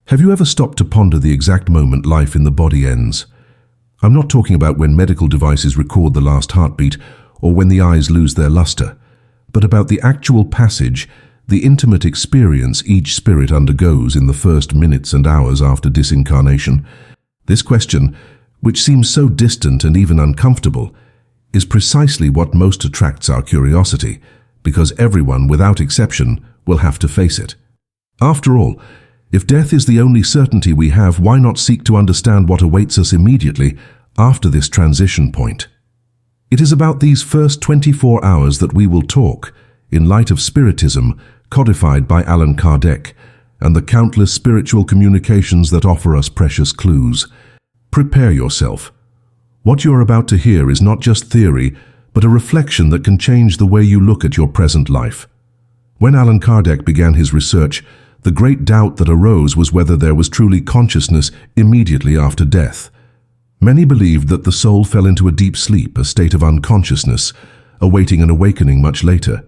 Have you ever stopped to ponder the exact moment life in the body ends? I'm not talking about when medical devices record the last heartbeat or when the eyes lose their luster, but about the actual passage, the intimate experience each spirit undergoes in the first minutes and hours after disincarnation. This question, which seems so distant and even uncomfortable, is precisely what most attracts our curiosity, because everyone, without exception, will have to face it. After all, if death is the only certainty we have, why not seek to understand what awaits us immediately after this transition point? It is about these first 24 hours that we will talk, in light of Spiritism, codified by Allan Kardec, and the countless spiritual communications that offer us precious clues. Prepare yourself. What you are about to hear is not just theory, but a reflection that can change the way you look at your present life. When Allan Kardec began his research, the great doubt that arose was whether there was truly consciousness immediately after death. Many believed that the soul fell into a deep sleep, a state of unconsciousness, awaiting an awakening much later.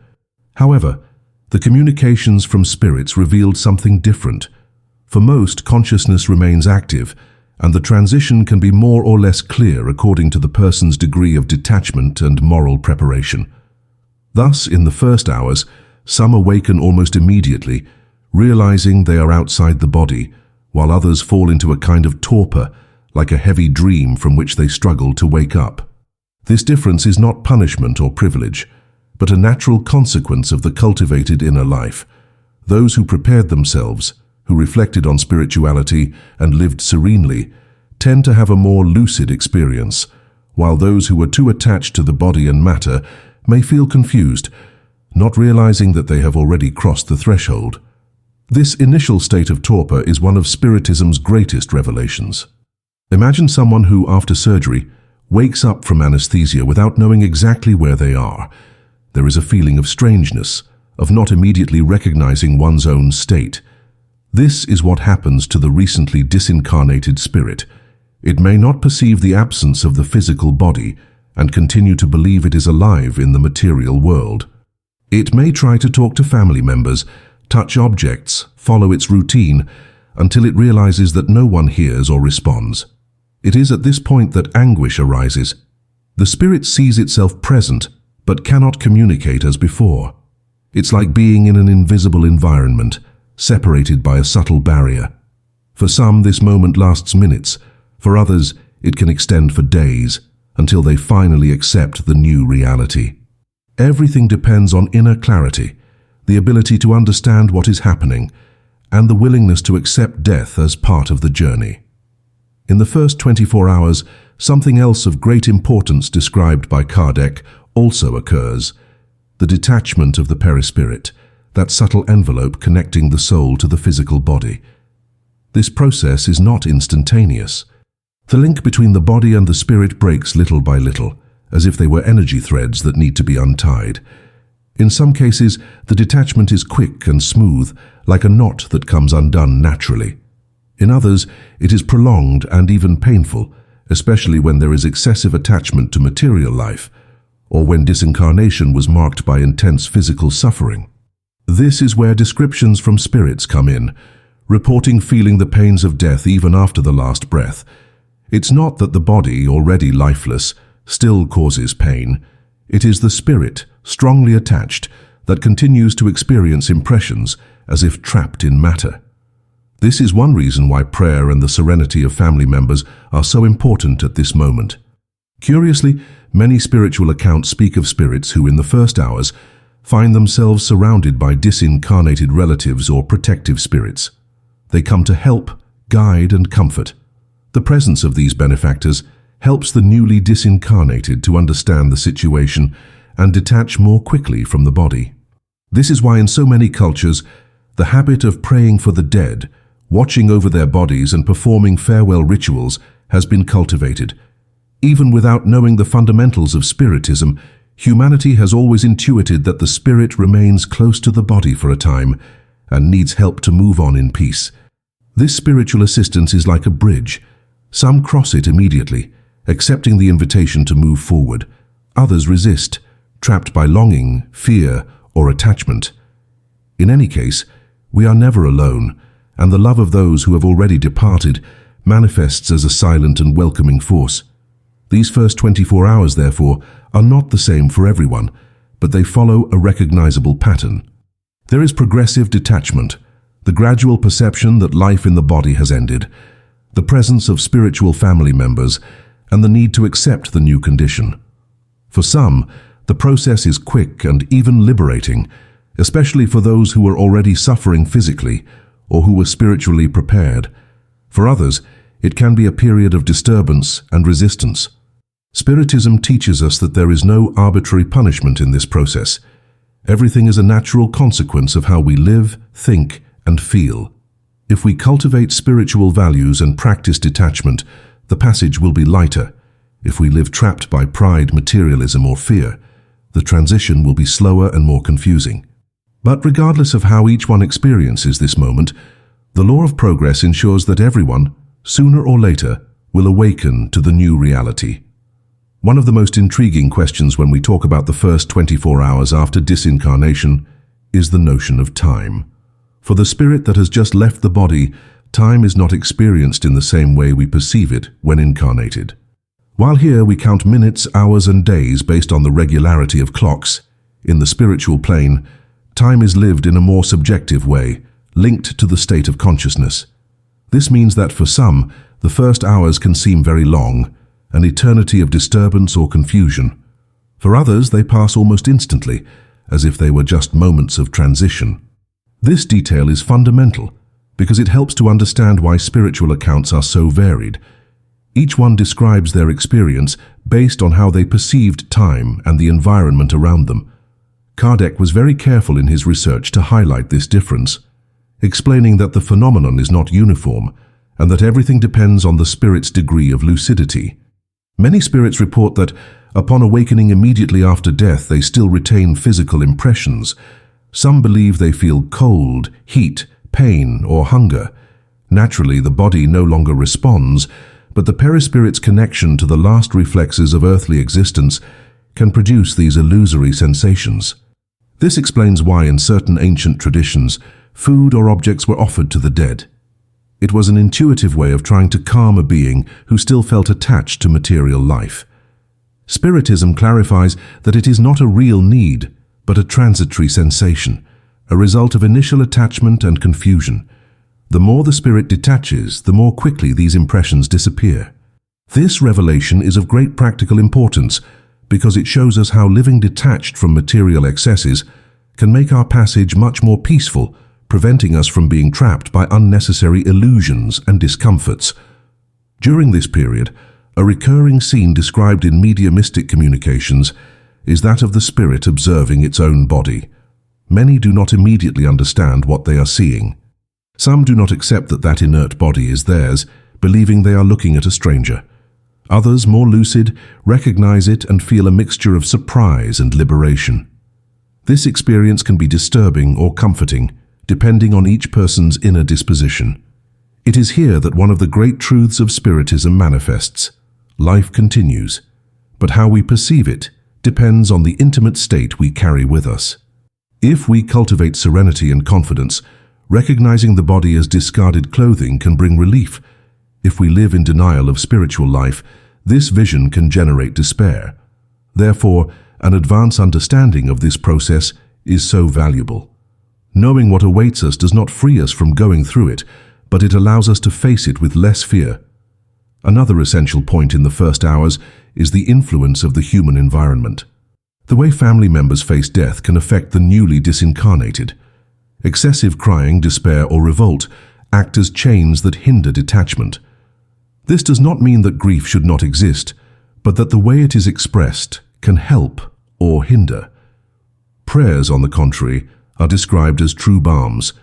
However, the communications from spirits revealed something different. For most, consciousness remains active, and the transition can be more or less clear according to the person's degree of detachment and moral preparation. Thus, in the first hours, some awaken almost immediately, realizing they are outside the body, while others fall into a kind of torpor, like a heavy dream from which they struggle to wake up. This difference is not punishment or privilege, but a natural consequence of the cultivated inner life. Those who prepared themselves, who reflected on spirituality and lived serenely, tend to have a more lucid experience, while those who are too attached to the body and matter may feel confused, not realizing that they have already crossed the threshold. This initial state of torpor is one of Spiritism's greatest revelations. Imagine someone who, after surgery, wakes up from anesthesia without knowing exactly where they are. There is a feeling of strangeness, of not immediately recognizing one's own state. This is what happens to the recently disincarnated spirit. It may not perceive the absence of the physical body and continue to believe it is alive in the material world. It may try to talk to family members, touch objects, follow its routine, until it realizes that no one hears or responds. It is at this point that anguish arises. The spirit sees itself present, but cannot communicate as before. It's like being in an invisible environment, separated by a subtle barrier. For some, this moment lasts minutes. For others, it can extend for days, until they finally accept the new reality. Everything depends on inner clarity, the ability to understand what is happening, and the willingness to accept death as part of the journey. In the first 24 hours, something else of great importance described by Kardec also occurs: the detachment of the perispirit, that subtle envelope connecting the soul to the physical body. This process is not instantaneous. The link between the body and the spirit breaks little by little, as if they were energy threads that need to be untied. In some cases, the detachment is quick and smooth, like a knot that comes undone naturally. In others, it is prolonged and even painful, especially when there is excessive attachment to material life, or when disincarnation was marked by intense physical suffering. This is where descriptions from spirits come in, reporting feeling the pains of death even after the last breath. It's not that the body, already lifeless, still causes pain. It is the spirit, strongly attached, that continues to experience impressions as if trapped in matter. This is one reason why prayer and the serenity of family members are so important at this moment. Curiously, many spiritual accounts speak of spirits who, in the first hours, find themselves surrounded by disincarnated relatives or protective spirits. They come to help, guide, and comfort. The presence of these benefactors helps the newly disincarnated to understand the situation and detach more quickly from the body. This is why in so many cultures, the habit of praying for the dead, watching over their bodies and performing farewell rituals has been cultivated. Even without knowing the fundamentals of Spiritism, humanity has always intuited that the spirit remains close to the body for a time and needs help to move on in peace. This spiritual assistance is like a bridge. Some cross it immediately, accepting the invitation to move forward. Others resist, trapped by longing, fear, or attachment. In any case, we are never alone, and the love of those who have already departed manifests as a silent and welcoming force. These first 24 hours, therefore, are not the same for everyone, but they follow a recognizable pattern. There is progressive detachment, the gradual perception that life in the body has ended, the presence of spiritual family members, and the need to accept the new condition. For some, the process is quick and even liberating, especially for those who were already suffering physically or who were spiritually prepared. For others, it can be a period of disturbance and resistance. Spiritism teaches us that there is no arbitrary punishment in this process. Everything is a natural consequence of how we live, think, and feel. If we cultivate spiritual values and practice detachment, the passage will be lighter. If we live trapped by pride, materialism, or fear, the transition will be slower and more confusing. But regardless of how each one experiences this moment, the law of progress ensures that everyone, sooner or later, will awaken to the new reality. One of the most intriguing questions when we talk about the first 24 hours after disincarnation is the notion of time. For the spirit that has just left the body, time is not experienced in the same way we perceive it when incarnated. While here we count minutes, hours, and days based on the regularity of clocks, in the spiritual plane, time is lived in a more subjective way, linked to the state of consciousness. This means that for some, the first hours can seem very long, an eternity of disturbance or confusion. For others, they pass almost instantly, as if they were just moments of transition. This detail is fundamental because it helps to understand why spiritual accounts are so varied. Each one describes their experience based on how they perceived time and the environment around them. Kardec was very careful in his research to highlight this difference, explaining that the phenomenon is not uniform and that everything depends on the spirit's degree of lucidity. Many spirits report that, upon awakening immediately after death, they still retain physical impressions. Some believe they feel cold, heat, pain, or hunger. Naturally, the body no longer responds, but the perispirit's connection to the last reflexes of earthly existence can produce these illusory sensations. This explains why in certain ancient traditions, food or objects were offered to the dead. It was an intuitive way of trying to calm a being who still felt attached to material life. Spiritism clarifies that it is not a real need, but a transitory sensation, a result of initial attachment and confusion. The more the spirit detaches, the more quickly these impressions disappear. This revelation is of great practical importance because it shows us how living detached from material excesses can make our passage much more peaceful, preventing us from being trapped by unnecessary illusions and discomforts. During this period, a recurring scene described in mediumistic communications is that of the spirit observing its own body. Many do not immediately understand what they are seeing. Some do not accept that that inert body is theirs, believing they are looking at a stranger. Others, more lucid, recognize it and feel a mixture of surprise and liberation. This experience can be disturbing or comforting, depending on each person's inner disposition. It is here that one of the great truths of Spiritism manifests. Life continues, but how we perceive it depends on the intimate state we carry with us. If we cultivate serenity and confidence, recognizing the body as discarded clothing can bring relief. If we live in denial of spiritual life, this vision can generate despair. Therefore, an advanced understanding of this process is so valuable. Knowing what awaits us does not free us from going through it, but it allows us to face it with less fear. Another essential point in the first hours is the influence of the human environment. The way family members face death can affect the newly disincarnated. Excessive crying, despair, or revolt act as chains that hinder detachment. This does not mean that grief should not exist, but that the way it is expressed can help or hinder. Prayers, on the contrary, are described as true balms.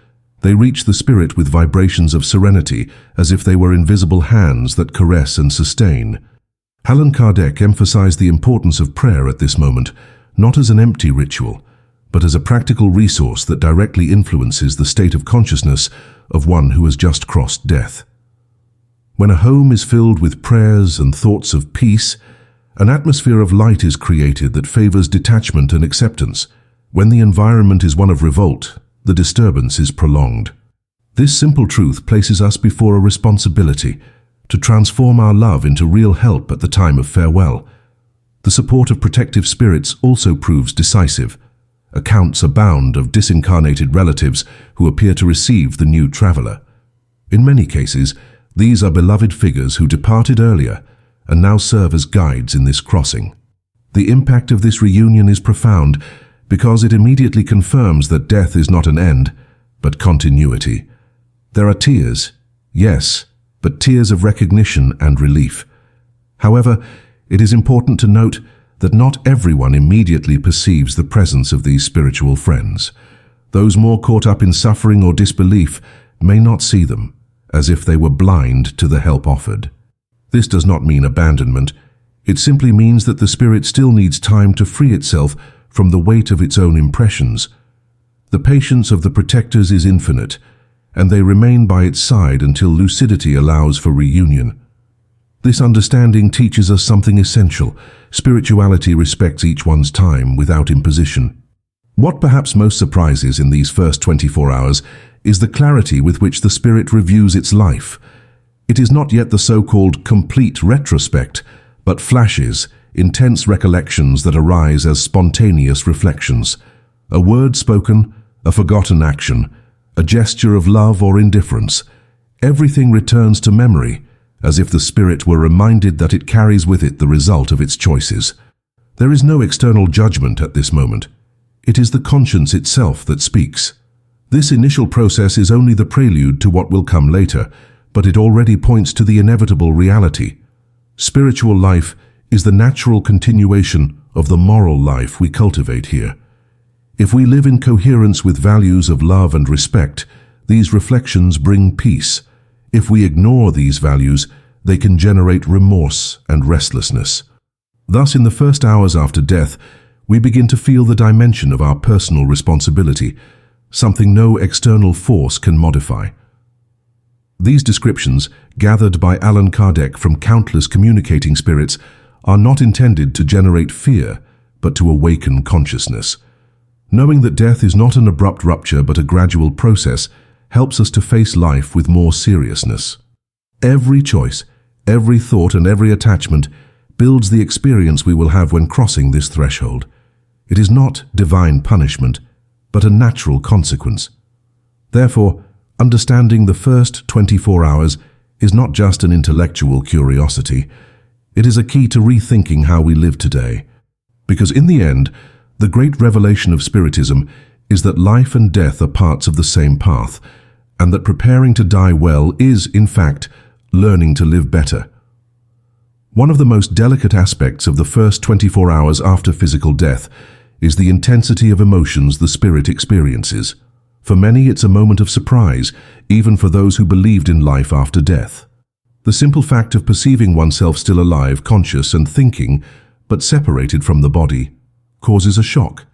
They reach the spirit with vibrations of serenity, as if they were invisible hands that caress and sustain. Allan Kardec emphasized the importance of prayer at this moment, not as an empty ritual, but as a practical resource that directly influences the state of consciousness of one who has just crossed death. When a home is filled with prayers and thoughts of peace, an atmosphere of light is created that favors detachment and acceptance. When the environment is one of revolt, the disturbance is prolonged. This simple truth places us before a responsibility to transform our love into real help at the time of farewell. The support of protective spirits also proves decisive. Accounts abound of disincarnated relatives who appear to receive the new traveler. In many cases, these are beloved figures who departed earlier and now serve as guides in this crossing. The impact of this reunion is profound because it immediately confirms that death is not an end, but continuity. There are tears, yes, but tears of recognition and relief. However, it is important to note that not everyone immediately perceives the presence of these spiritual friends. Those more caught up in suffering or disbelief may not see them, as if they were blind to the help offered. This does not mean abandonment. It simply means that the spirit still needs time to free itself from the weight of its own impressions. The patience of the protectors is infinite, and they remain by its side until lucidity allows for reunion. This understanding teaches us something essential. Spirituality respects each one's time without imposition. What perhaps most surprises in these first 24 hours is the clarity with which the spirit reviews its life. It is not yet the so-called complete retrospect, but flashes, intense recollections that arise as spontaneous reflections. A word spoken, a forgotten action, a gesture of love or indifference. Everything returns to memory, as if the spirit were reminded that it carries with it the result of its choices. There is no external judgment at this moment. It is the conscience itself that speaks. This initial process is only the prelude to what will come later, but it already points to the inevitable reality. Spiritual life is the natural continuation of the moral life we cultivate here. If we live in coherence with values of love and respect, these reflections bring peace. If we ignore these values, they can generate remorse and restlessness. Thus, in the first hours after death, we begin to feel the dimension of our personal responsibility, something no external force can modify. These descriptions, gathered by Allan Kardec from countless communicating spirits, are not intended to generate fear, but to awaken consciousness. Knowing that death is not an abrupt rupture but a gradual process helps us to face life with more seriousness. Every choice, every thought and every attachment builds the experience we will have when crossing this threshold. It is not divine punishment, but a natural consequence. Therefore, understanding the first 24 hours is not just an intellectual curiosity. It is a key to rethinking how we live today. Because in the end, the great revelation of Spiritism is that life and death are parts of the same path, and that preparing to die well is, in fact, learning to live better. One of the most delicate aspects of the first 24 hours after physical death is the intensity of emotions the spirit experiences. For many, it's a moment of surprise, even for those who believed in life after death. The simple fact of perceiving oneself still alive, conscious and thinking, but separated from the body, causes a shock.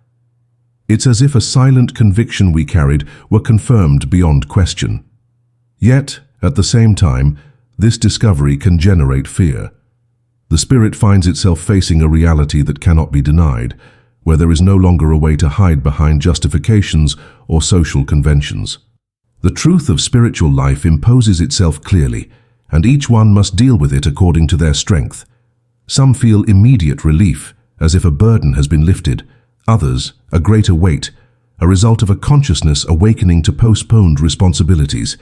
It's as if a silent conviction we carried were confirmed beyond question. Yet, at the same time, this discovery can generate fear. The spirit finds itself facing a reality that cannot be denied, where there is no longer a way to hide behind justifications or social conventions. The truth of spiritual life imposes itself clearly, and each one must deal with it according to their strength. Some feel immediate relief, as if a burden has been lifted. Others, a greater weight, a result of a consciousness awakening to postponed responsibilities.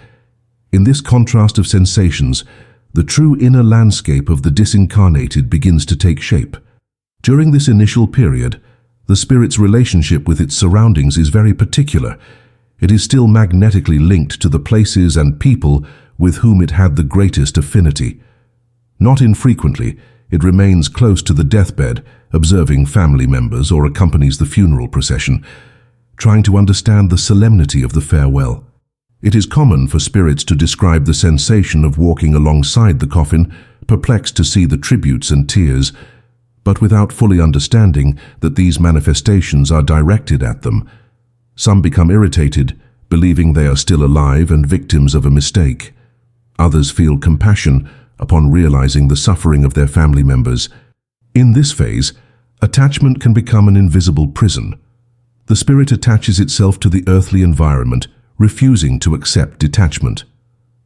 In this contrast of sensations, the true inner landscape of the disincarnated begins to take shape. During this initial period, the spirit's relationship with its surroundings is very particular. It is still magnetically linked to the places and people with whom it had the greatest affinity. Not infrequently, it remains close to the deathbed, observing family members, or accompanies the funeral procession, trying to understand the solemnity of the farewell. It is common for spirits to describe the sensation of walking alongside the coffin, perplexed to see the tributes and tears, but without fully understanding that these manifestations are directed at them. Some become irritated, believing they are still alive and victims of a mistake. Others feel compassion upon realizing the suffering of their family members. In this phase, attachment can become an invisible prison. The spirit attaches itself to the earthly environment, refusing to accept detachment.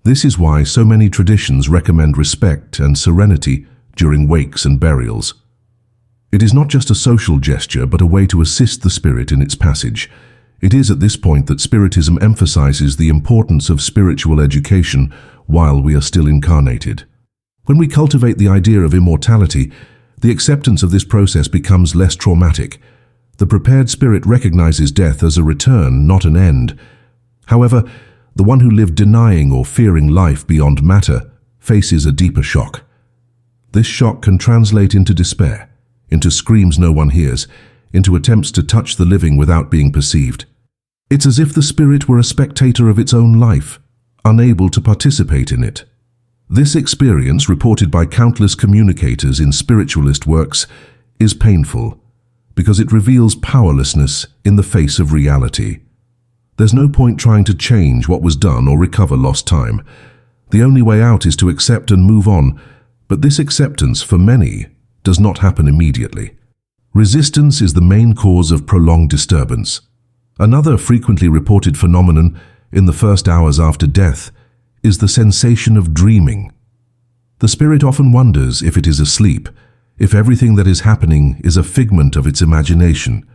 This is why so many traditions recommend respect and serenity during wakes and burials. It is not just a social gesture, but a way to assist the spirit in its passage. It is at this point that Spiritism emphasizes the importance of spiritual education while we are still incarnated. When we cultivate the idea of immortality, the acceptance of this process becomes less traumatic. The prepared spirit recognizes death as a return, not an end. However, the one who lived denying or fearing life beyond matter faces a deeper shock. This shock can translate into despair, into screams no one hears, into attempts to touch the living without being perceived. It's as if the spirit were a spectator of its own life, unable to participate in it. This experience, reported by countless communicators in spiritualist works, is painful because it reveals powerlessness in the face of reality. There's no point trying to change what was done or recover lost time. The only way out is to accept and move on, but this acceptance, for many, does not happen immediately. Resistance is the main cause of prolonged disturbance. Another frequently reported phenomenon in the first hours after death is the sensation of dreaming. The spirit often wonders if it is asleep, if everything that is happening is a figment of its imagination.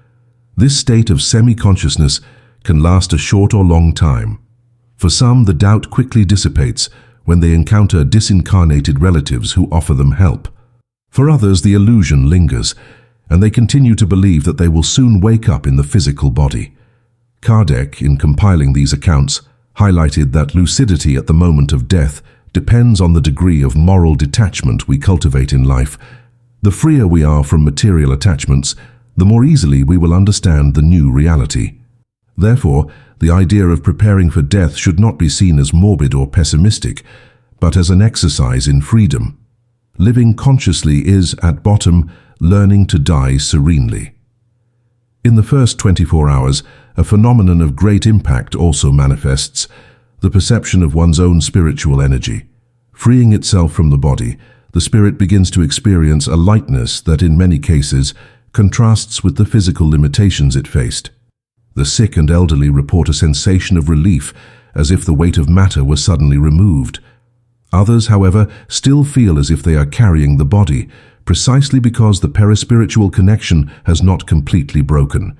This state of semi-consciousness can last a short or long time. For some, the doubt quickly dissipates when they encounter disincarnated relatives who offer them help. For others, the illusion lingers, and they continue to believe that they will soon wake up in the physical body. Kardec, in compiling these accounts, highlighted that lucidity at the moment of death depends on the degree of moral detachment we cultivate in life. The freer we are from material attachments, the more easily we will understand the new reality. Therefore, the idea of preparing for death should not be seen as morbid or pessimistic, but as an exercise in freedom. Living consciously is, at bottom, learning to die serenely. In the first 24 hours, a phenomenon of great impact also manifests: the perception of one's own spiritual energy. Freeing itself from the body, the spirit begins to experience a lightness that in many cases contrasts with the physical limitations it faced. The sick and elderly report a sensation of relief, as if the weight of matter were suddenly removed. Others, however, still feel as if they are carrying the body, precisely because the perispiritual connection has not completely broken.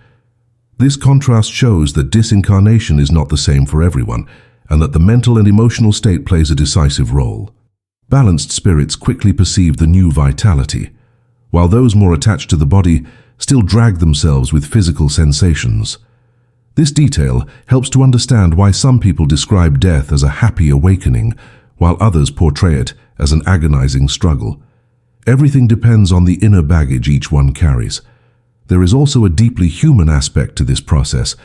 This contrast shows that disincarnation is not the same for everyone, and that the mental and emotional state plays a decisive role. Balanced spirits quickly perceive the new vitality, while those more attached to the body still drag themselves with physical sensations. This detail helps to understand why some people describe death as a happy awakening, while others portray it as an agonizing struggle. Everything depends on the inner baggage each one carries. There is also a deeply human aspect to this process: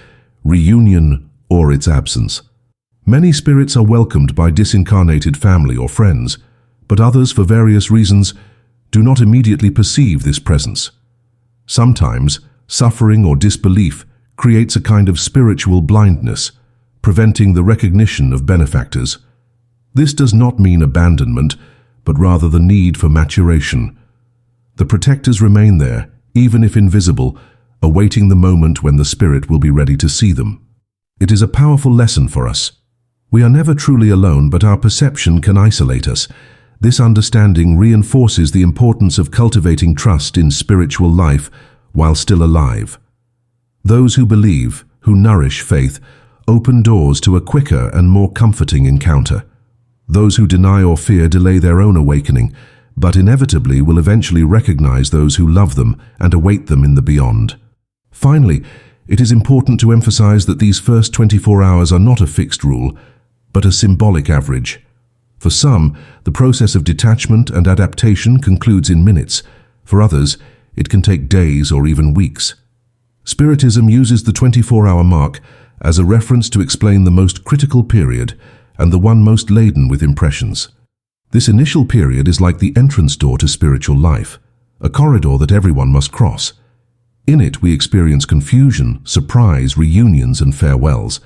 reunion or its absence. Many spirits are welcomed by disincarnated family or friends, but others, for various reasons, do not immediately perceive this presence. Sometimes, suffering or disbelief creates a kind of spiritual blindness, preventing the recognition of benefactors. This does not mean abandonment, but rather the need for maturation. The protectors remain there, even if invisible, awaiting the moment when the spirit will be ready to see them. It is a powerful lesson for us. We are never truly alone, but our perception can isolate us. This understanding reinforces the importance of cultivating trust in spiritual life while still alive. Those who believe, who nourish faith, open doors to a quicker and more comforting encounter. Those who deny or fear delay their own awakening, but inevitably will eventually recognize those who love them and await them in the beyond. Finally, it is important to emphasize that these first 24 hours are not a fixed rule, but a symbolic average. For some, the process of detachment and adaptation concludes in minutes. For others, it can take days or even weeks. Spiritism uses the 24-hour mark as a reference to explain the most critical period and the one most laden with impressions. This initial period is like the entrance door to spiritual life, a corridor that everyone must cross. In it, we experience confusion, surprise, reunions, and farewells.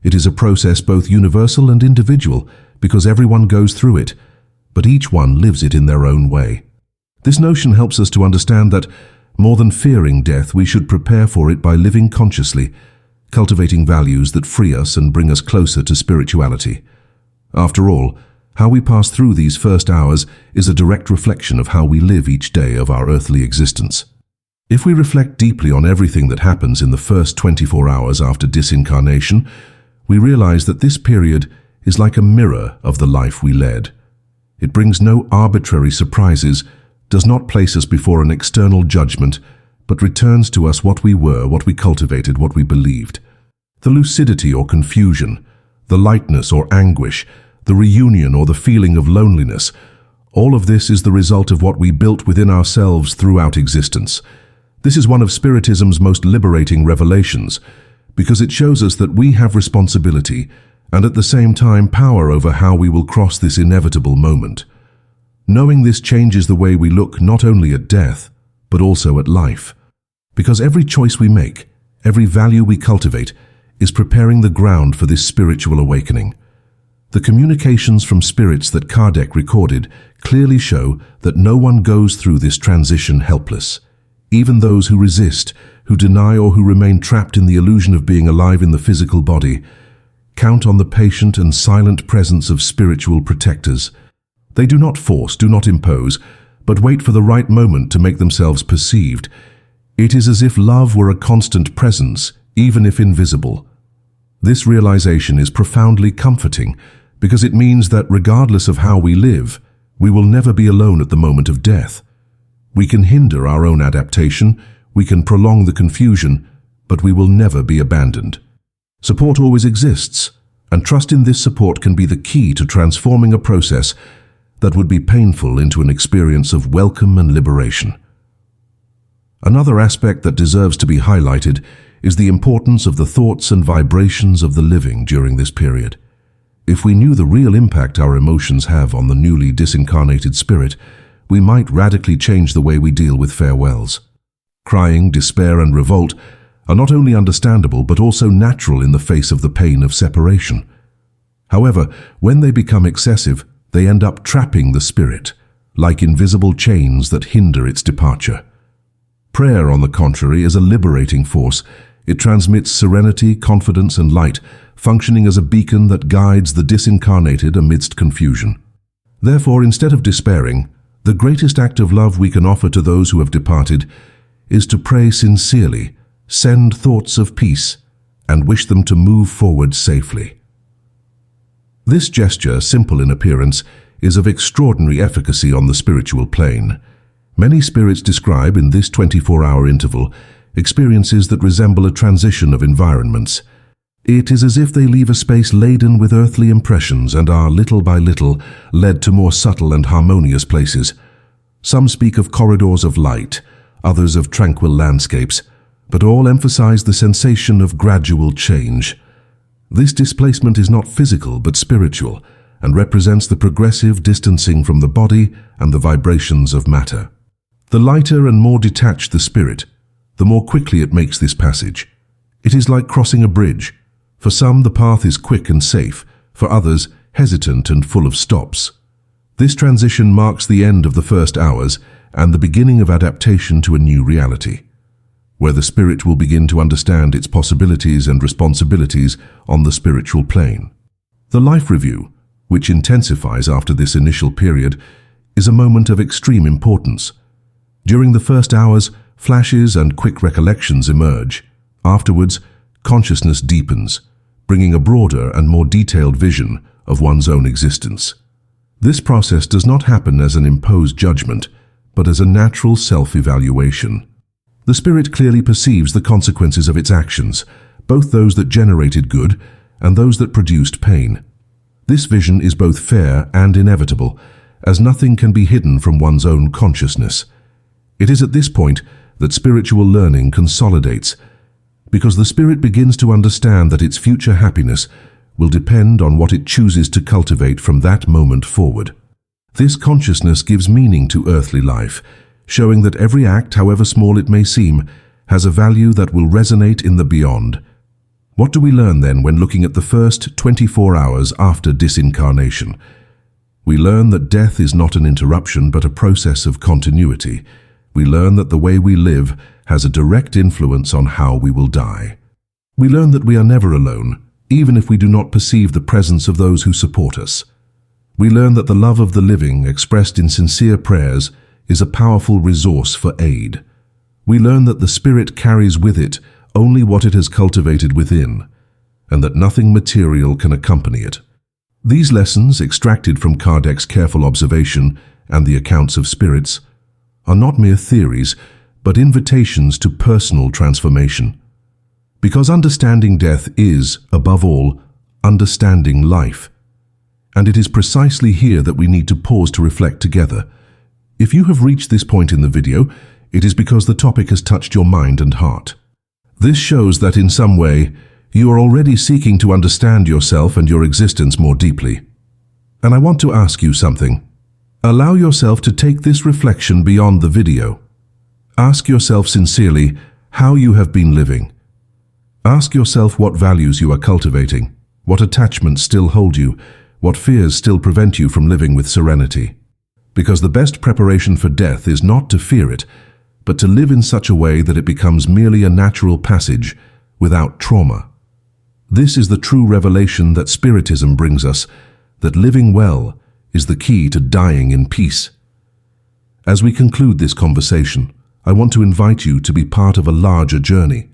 It is a process both universal and individual, because everyone goes through it, but each one lives it in their own way. This notion helps us to understand that, more than fearing death, we should prepare for it by living consciously, cultivating values that free us and bring us closer to spirituality. After all, how we pass through these first hours is a direct reflection of how we live each day of our earthly existence. If we reflect deeply on everything that happens in the first 24 hours after disincarnation, we realize that this period is like a mirror of the life we led. It brings no arbitrary surprises, does not place us before an external judgment, but returns to us what we were, what we cultivated, what we believed. The lucidity or confusion, the lightness or anguish, the reunion or the feeling of loneliness, all of this is the result of what we built within ourselves throughout existence. This is one of Spiritism's most liberating revelations, because it shows us that we have responsibility and at the same time power over how we will cross this inevitable moment. Knowing this changes the way we look not only at death, but also at life. Because every choice we make, every value we cultivate, is preparing the ground for this spiritual awakening. The communications from spirits that Kardec recorded clearly show that no one goes through this transition helpless. Even those who resist, who deny or who remain trapped in the illusion of being alive in the physical body, count on the patient and silent presence of spiritual protectors. They do not force, do not impose, but wait for the right moment to make themselves perceived. It is as if love were a constant presence, even if invisible. This realization is profoundly comforting, because it means that regardless of how we live, we will never be alone at the moment of death. We can hinder our own adaptation, we can prolong the confusion, but we will never be abandoned. Support always exists, and trust in this support can be the key to transforming a process that would be painful into an experience of welcome and liberation. Another aspect that deserves to be highlighted is the importance of the thoughts and vibrations of the living during this period. If we knew the real impact our emotions have on the newly disincarnated spirit, we might radically change the way we deal with farewells. Crying, despair, and revolt are not only understandable but also natural in the face of the pain of separation. However, when they become excessive, they end up trapping the spirit, like invisible chains that hinder its departure. Prayer, on the contrary, is a liberating force. It transmits serenity, confidence, and light, functioning as a beacon that guides the disincarnated amidst confusion. Therefore, instead of despairing, the greatest act of love we can offer to those who have departed is to pray sincerely, send thoughts of peace, and wish them to move forward safely. This gesture, simple in appearance, is of extraordinary efficacy on the spiritual plane. Many spirits describe in this 24-hour interval experiences that resemble a transition of environments. It is as if they leave a space laden with earthly impressions and are, little by little, led to more subtle and harmonious places. Some speak of corridors of light, others of tranquil landscapes, but all emphasize the sensation of gradual change. This displacement is not physical but spiritual, and represents the progressive distancing from the body and the vibrations of matter. The lighter and more detached the spirit, the more quickly it makes this passage. It is like crossing a bridge. For some, the path is quick and safe, for others, hesitant and full of stops. This transition marks the end of the first hours and the beginning of adaptation to a new reality, where the spirit will begin to understand its possibilities and responsibilities on the spiritual plane. The life review, which intensifies after this initial period, is a moment of extreme importance. During the first hours, flashes and quick recollections emerge. Afterwards, consciousness deepens, bringing a broader and more detailed vision of one's own existence. This process does not happen as an imposed judgment, but as a natural self-evaluation. The spirit clearly perceives the consequences of its actions, both those that generated good and those that produced pain. This vision is both fair and inevitable, as nothing can be hidden from one's own consciousness. It is at this point that spiritual learning consolidates, because the spirit begins to understand that its future happiness will depend on what it chooses to cultivate from that moment forward. This consciousness gives meaning to earthly life, showing that every act, however small it may seem, has a value that will resonate in the beyond. What do we learn then when looking at the first 24 hours after disincarnation? We learn that death is not an interruption but a process of continuity. We learn that the way we live has a direct influence on how we will die. We learn that we are never alone, even if we do not perceive the presence of those who support us. We learn that the love of the living, expressed in sincere prayers, is a powerful resource for aid. We learn that the spirit carries with it only what it has cultivated within, and that nothing material can accompany it. These lessons, extracted from Kardec's careful observation and the accounts of spirits, are not mere theories, but invitations to personal transformation. Because understanding death is, above all, understanding life. And it is precisely here that we need to pause to reflect together. If you have reached this point in the video, it is because the topic has touched your mind and heart. This shows that in some way, you are already seeking to understand yourself and your existence more deeply. And I want to ask you something. Allow yourself to take this reflection beyond the video. Ask yourself sincerely how you have been living. Ask yourself what values you are cultivating, what attachments still hold you, what fears still prevent you from living with serenity. Because the best preparation for death is not to fear it, but to live in such a way that it becomes merely a natural passage without trauma. This is the true revelation that Spiritism brings us, that living well is the key to dying in peace. As we conclude this conversation, I want to invite you to be part of a larger journey.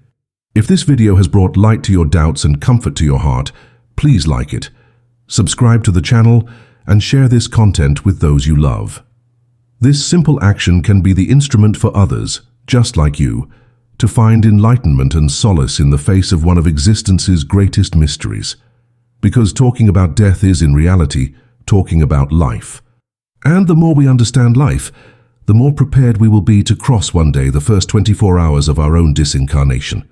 If this video has brought light to your doubts and comfort to your heart, please like it, subscribe to the channel, and share this content with those you love. This simple action can be the instrument for others, just like you, to find enlightenment and solace in the face of one of existence's greatest mysteries. Because talking about death is, in reality, talking about life. And the more we understand life, the more prepared we will be to cross one day the first 24 hours of our own disincarnation.